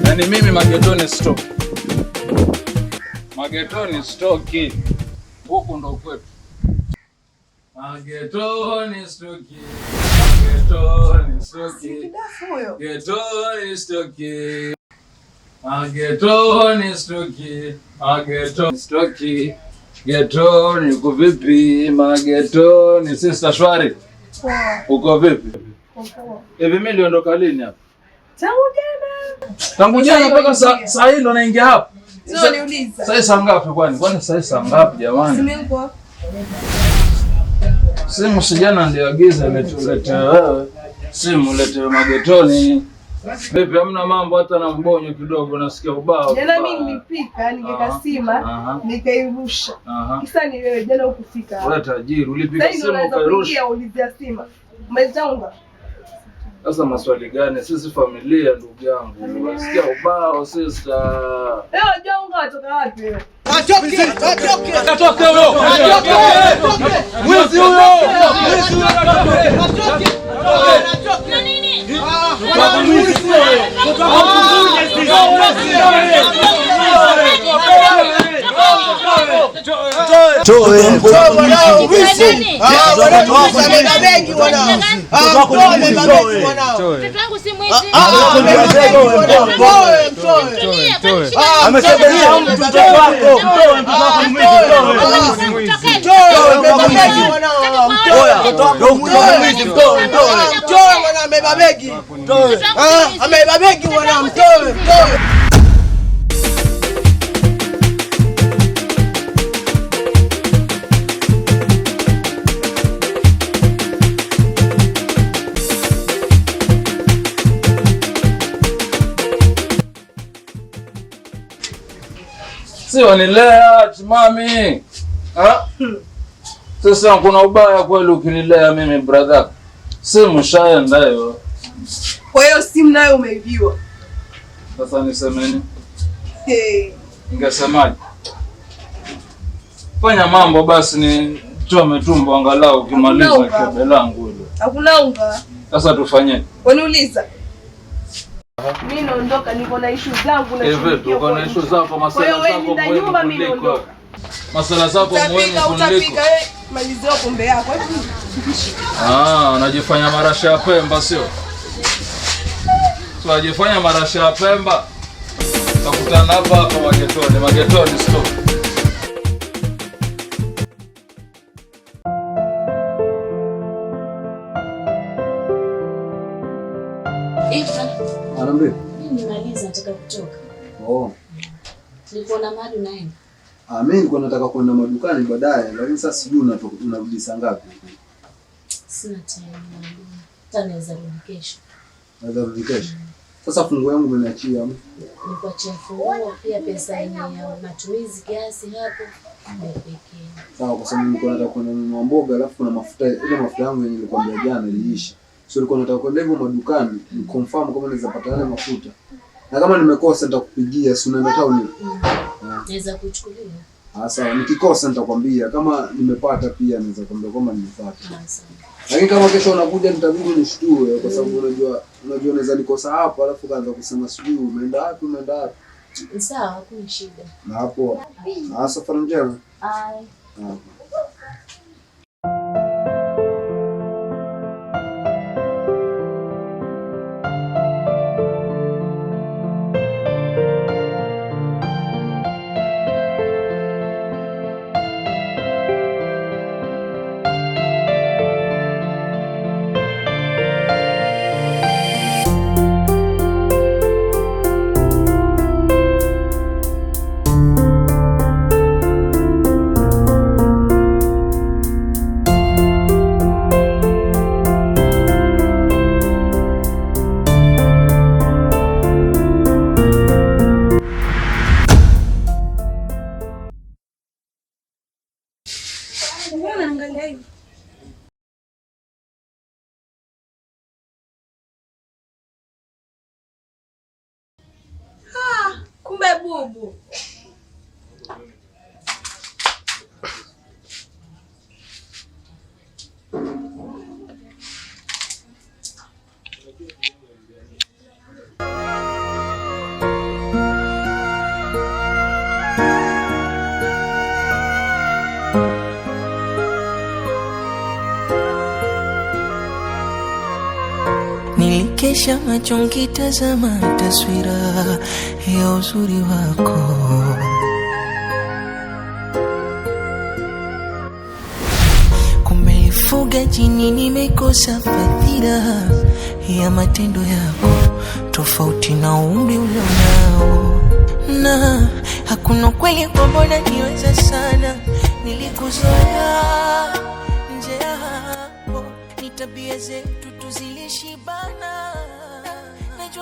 Yaani mimi magetoni stock. Magetoni stoki. Huku ndo kwetu. Magetoni stoki. Magetoni stoki. Magetoni stoki. Magetoni stoki. Magetoni stoki. Getoni uko vipi? Magetoni sister shwari. Uko vipi? Hivi mimi niliondoka lini hapa? Tangu jana mpaka saa hii ndo naingia hapa. Sio niuliza. Sasa saa ngapi kwani? Kwani saa ngapi jamani? Simu Simu sijana ndio agiza letea wewe. Simu letea magetoni. Vipi hamna mambo hata na mbonyo kidogo nasikia ubao. Jana mimi nilipika nikaweka sima nikairusha. Kisa ni wewe jana ukufika. Wewe tajiri ulipika simu ukairusha. Ulizia sima. Umezitaunga. Sasa maswali gani? Sisi familia ndugu yangu. Unasikia ubao sister. Leo jonga atoka wapi leo? Atoke huyo. Mwizi huyo. Na nini? Si wanilea mami. Sasa kuna ubaya kweli ukinilea mimi brother. Simu shaenda hiyo. Kwa hiyo simu nayo umeibiwa. Sasa nisemeni. Ningesemaje? Fanya mambo basi ni chome tumbo angalau ukimaliza kebe langu hilo. Hakuna unga. Sasa tufanye. Waniuliza. Mimi naondoka niko na issue zangu na shughulikia. Uko na issue zako, masala zako muhimu. Masala zako muhimu kuliko. Utapika malizio pombe yako. Unajifanya marasha ya Pemba sio? Unajifanya marasha ya Pemba. Tutakutana hapa magetoni stop. Anambia? Mimi nimaliza nataka kutoka. Nilikuwa na mahali naenda. Mimi nilikuwa nataka kwenda madukani baadaye, lakini sasa sijui unarudi saa ngapi. Sina time. Tanaweza rudi kesho. Naweza rudi kesho. Sasa fungu yangu umeniachia. Nikuachia fungu pia pesa yenye ya matumizi kiasi hapo pekee. Sawa, kwa sababu nilikuwa nataka kwenda mboga alafu na mafuta, ile mafuta yangu yenye nilikwambia jana iliisha. So nilikuwa nataka kwenda hivyo madukani, ni confirm kama naweza pata yale mafuta. Na kama nimekosa nitakupigia, si unaenda town. Naweza kuchukulia. Sawa, nikikosa nitakwambia, kama nimepata pia naweza kwambia kama nimepata. Sawa. Lakini kama kesho unakuja nitabidi nishtue kwa sababu unajua naweza nikosa hapo alafu kaanza kusema sijui umeenda wapi. Sawa, hakuna shida. Na hapo. Safari njema. nikupe bubu. Nilikesha macho nikitazama taswira ya uzuri wako. Kumelifuga jini, nimekosa fadhila ya matendo yako, tofauti na umri ulionao. Na hakuna kweli kwa mbona niweza sana, nilikuzoea nje ya hapo, ni tabia zetu tuzilishibana.